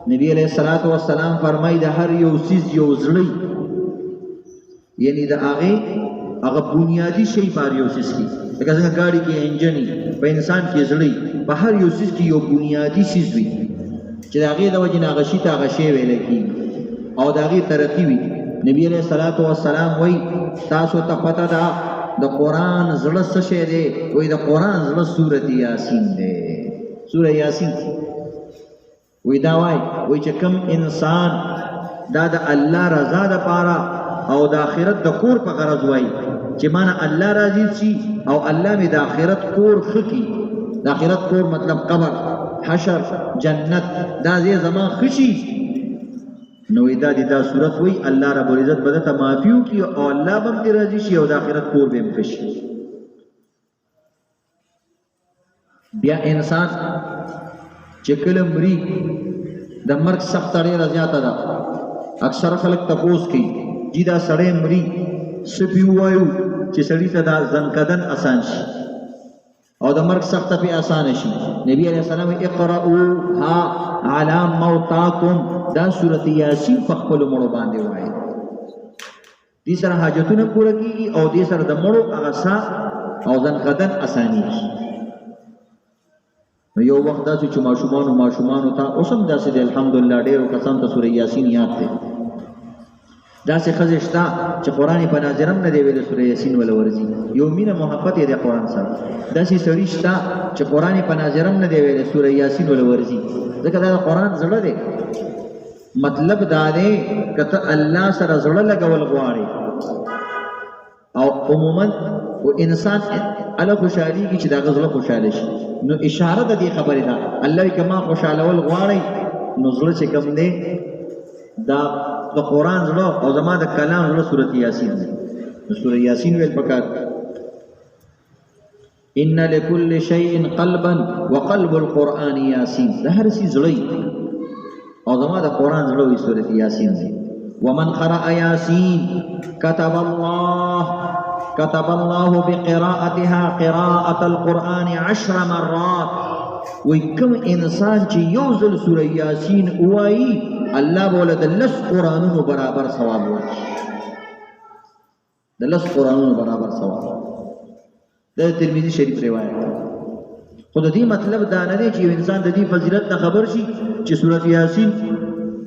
نبی علیہ الصلوۃ والسلام فرمای د هر یو سیز یو زړی، یعنی د هغه بنیادی شی بار یو سیز کی، لکه څنګه ګاډي کې انجن په انسان کې زړی، په هر یو سیز کې یو بنیادی سیز وي چې د هغې د وجې نه هغه شي ته هغه شی ویلی کېږي او د هغې ترقي وي. نبی علیہ الصلوۃ والسلام وایي تاسو ته پته ده د قرآن زړه څه شی دی؟ وایي د قرآن زړه سورت یاسین دی. سوره یاسین وایي دا وایي چې کوم انسان دا د الله رضا دپاره او د آخرت د کور په غرض وایي چې مانه الله راضي شي او الله مې د آخرت کور ښه کړي. د آخرت کور مطلب قبر، حشر، جنت، دا ځای زما ښه شي، نو دا صورت وایي الله رب العزت به درته معافي وکړي او الله به هم ترې راضي شي او د آخرت کور به هم ښه شي. بیا انسان چې کله مري د مرګ سخته ډېره زیاته ده، اکثره خلک تپوس کوي جی دا سړی مري څه پې ووایو چې سړي ته دا ځنکدن اسان شي او د مرګ سخته پې اسانه شي. نبی علیہ السلام اقرؤوها علی موتاکم، دا صورت یاسین په خپلو مړو باندې وایي. دې سره حاجتونه پوره کېږي او دې سره د مړو هغه ساه او ځنکدن اسانېږي. نو یو وخت داسې چې ماشومانو ته اوس هم داسې دی، الحمدلله ډېرو کسانو ته سوره یاسین یاد دی. داسې ښځې شته چې قرآن په ناظره هم نه دی ویلی سوره یاسین وله ورځي، یو مینه محبت یې دی قرآن سره. داسې سړي شته چې قرآن په ناظره هم نه دی ویلی سوره یاسین وله ورځي، ځکه دا د قرآن زړه دی. مطلب دا دی که ته الله سره زړه لګول غواړې او عموما انسان الله خوشحالېږي چې د هغه زړه خوشحاله شي، نو اشاره د دې خبرې ده. الله که ما خوشحالول غواړئ نو زړه چې کوم دی دا د قرآن زړه او زما د کلام زړه سورت یاسین دی. نو سوره یاسین ویل پکار. ان لكل شيء قلبا وقلب القرآن یاسین، د هر شي زړه او زما د قرآن زړه وي سورت یاسین دی. ومن قرأ یاسین كتب الله بقراءتها قراءة القرآن 10 مرات. وی کم انسان چې یو ځل سوره یاسین وایي الله به له د 10 قرآنونو برابر ثواب ورکړي، د 10 قرآنونو برابر ثواب. دا ترمذی شریف روایت. خو د دې مطلب دا نه دی چې یو انسان د دې فضیلت نه خبر شي چې سوره یاسین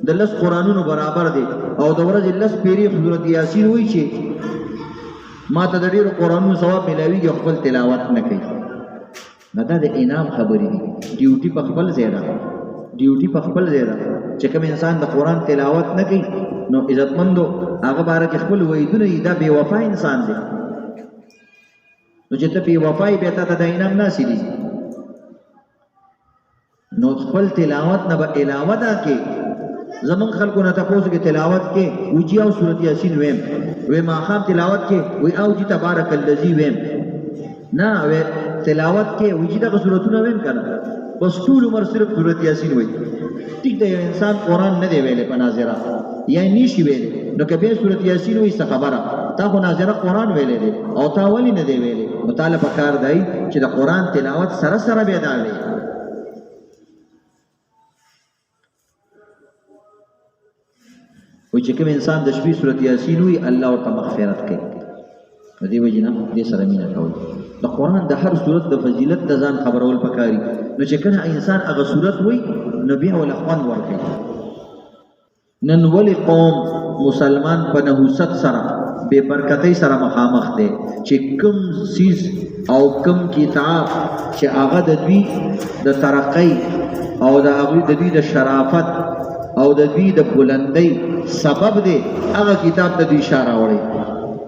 د 10 قرآنونو برابر دی او د ورځې 10 پیرې سوره یاسین وایي چې ما ته د ډېرو قرآنونو ثواب ملاویږي، خپل تلاوت نه کوي. نه دا د انعام خبرې دي. ډیوټي په خپل ځای ده، چې کوم انسان د قرآن تلاوت نه کوي نو عزتمندو هغه باره کې خپل وعیدونه دي، دا بې وفا انسان دی. نو چې ته بې وفا یې بیا تا ته د انعام نه حاصلېږي، نو خپل تلاوت نه به علاوه دا کې زمون خلکو نه تاسو کې تلاوت کې وجي او سورۃ یاسین ویم، وې ماخام تلاوت کې وې او جی تبارک الذی ویم، نه وې تلاوت کې وجي دغه سورتونه ویم کنه، بس ټول عمر صرف سورۃ یاسین وایي. ټیک دی، یو انسان قرآن نه دی ویلی په ناظره یا نشي ویلی، نو که بیا سورۃ یاسین وایي څه خبره، تا خو ناظره قرآن ویلی دی او تا ولې نه دی ویلی؟ نو تا له پکار دی چې د قرآن تلاوت سره سره بیا دا وایي. وایي چې کوم انسان د شپې سورۃ یاسین وایي الله ورته مغفرت کوي. د دې وجې نه دې سره مینه کول. د قرآن د هر صورت د فضیلت د ځان خبرول پکاري. نو چې کله انسان هغه صورت وایي نو بیا وله خوند ورکوي. نن ولې قوم مسلمان په نحوست سره بې برکتۍ سره مخامخ دی چې کوم سیز او کوم کتاب چې هغه د دوی د ترقۍ او د هغوی د دوی د شرافت او د دوی د بلندۍ سبب دی، هغه کتاب ته دوی اشاره وړي.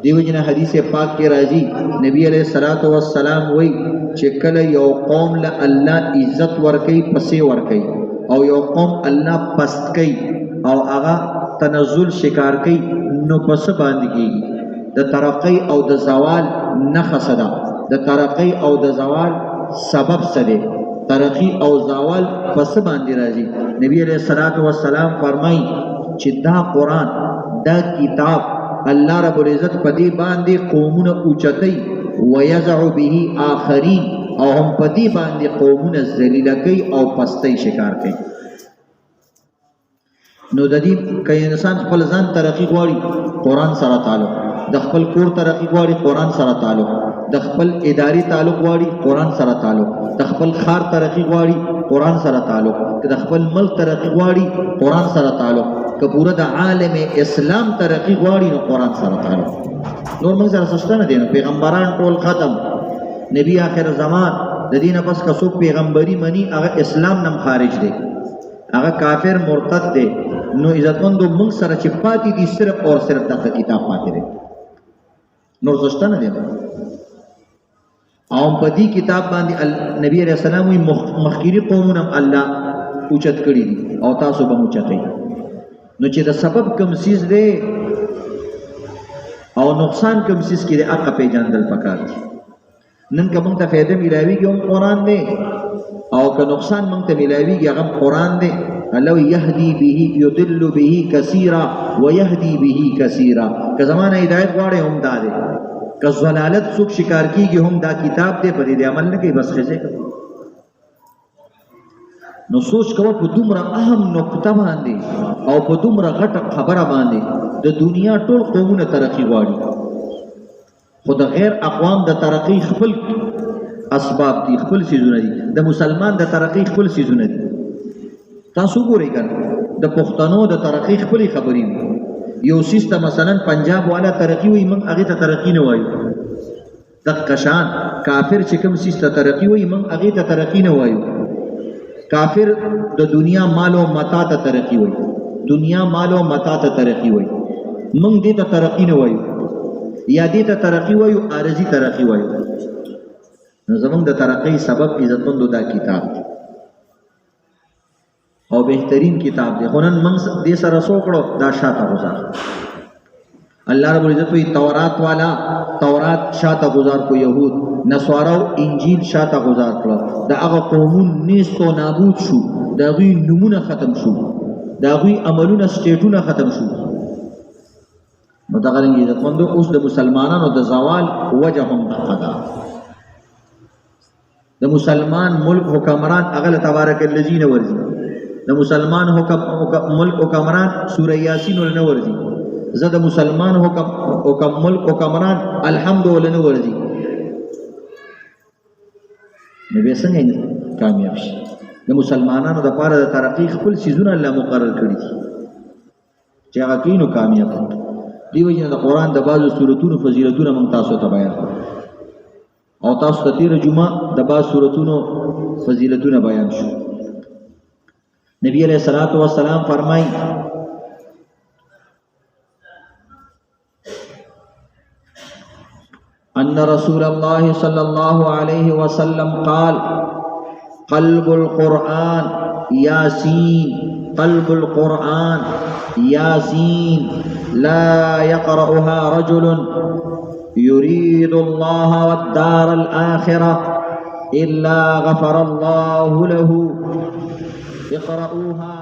دیو جن حدیث پاک کې راځي نبی علیہ الصلوۃ والسلام وایي چې کله یو قوم له الله عزت ورکوي پسې ورکوي او یو قوم الله پست کوي او هغه تنزل شکار کوي نو پس باندې کېږي. د ترقۍ او د زوال نښه څه ده؟ د ترقۍ او د زوال سبب څه دی؟ ترقی او زوال پس باندې راځي. نبی علیہ الصلوۃ والسلام فرمایي چې دا قرآن، دا کتاب الله رب العزت پدی باندې قومونه اوچتای ويزع به آخرین او هم پدی باندې قومونه ذلیل کوي او پستی شکار کوي. نو د دې که انسان خپل ځان ترقی غواړي قرآن سره تعلق، د خپل کور ترقی غواړي قرآن سره تعلق، د خپل اداري تعلق غواړي قرآن سره تعلق، د خپل خار ترقی غواړي قرآن سره تعلق، که د خپل ملک ترقی غواړي قرآن سره تعلق، که پوره د عالم اسلام ترقی غواړي نو قرآن سره تعلق. نور موږ سره سشته نه دی، پیغمبران ټول ختم، نبی آخر زمان د دې نه پس که څوک پیغمبري مني هغه اسلام نم خارج دی، هغه کافر مرتد دی. نو عزتمندو موږ سره چې پاتې دي صرف اور صرف دغه کتاب پاتې دی، نور سشته نه دی. او په دې کتاب باندې نبی علیہ السلام وی مخکری قومونه الله اوچت کړي دي او تاسو به اوچتئ. نو چې د سبب کم سیز دی او نقصان کم سیز کې دی هغه پیژندل پکار دي. نن که موږ ته فایده ملاویږي هم قرآن دی او که نقصان موږ ته ملاویږي هغه قرآن دی. الله یهدی به یضل به کثیرا ویهدی به کثیرا. که زمانه هدایت غواړي هم دا دی، که ضلالت څوک شکار کیږي هم دا کتاب دی، په دې عمل نه کوي بس خزه کوي. نو سوچ کوه په دومره اهم نقطه باندې او په دومره غټه خبره باندې د دنیا ټول قومونه ترقی غواړي، خو د غیر اقوام د ترقی خپل اسباب دي، خپل سيزونه دي. د مسلمان د ترقی خپل سيزونه دي. تاسو ګورئ کنه د پښتنو د ترقی خپل خبرې دي. یو سیسته مثلا پنجاب والا ترقی وي، موږ هغه ته ترقی نه وایو. د قشان کافر چې کوم سیسته ترقی وي موږ هغه ته ترقی نه وایو. کافر د دنیا مال او متاع ته ترقی وي، دنیا مال او متاع ته ترقی وي، موږ دې ته ترقی نه وایو. یا دې ته ترقی وایو عارضی ترقی وایو. نو زمونږ د ترقی سبب عزتمندو دا کتاب دی او بهترین کتاب دی. خو نن موږ دې سره سوکړو دا شاته گزار. الله رب العزت وی تورات والا تورات شاته گزار کو، یهود نصارا انجیل شاته گزار کړو. دا هغه قومون نیست او نابود شو، دا غوی نمونه ختم شو، دا غوی عملونه سټیټونه ختم شو. نو دا غرنګ عزتمندو اوس د مسلمانانو د زوال وجه هم خدا. د مسلمان ملک حکمران هغه تبارک الذی نه ورزي، د مسلمان ملک حکمران سوره یاسین ول نه ورزي، زه د مسلمان ملک حکمران الحمدلله نه ورزي. نو به څنګه کامیاب شي؟ د مسلمانانو د پاره د ترقی خپل سيزونه الله مقرر کړی دي چې هغه کینو کامیاب دي. دیو جن د قرآن د بعضو سورتونو فضیلتونه موږ تاسو ته بیان کړو او تاسو ته تیر جمعه د بعض سورتونو فضیلتونه بیان شو. نبی علیہ الصلوۃ والسلام فرمای ان رسول الله صلی الله علیه وسلم قال قلب القرآن یاسین، قلب القرآن یاسین لا يقرأها رجل يريد الله والدار الآخرة إلا غفر الله له. اقرأوها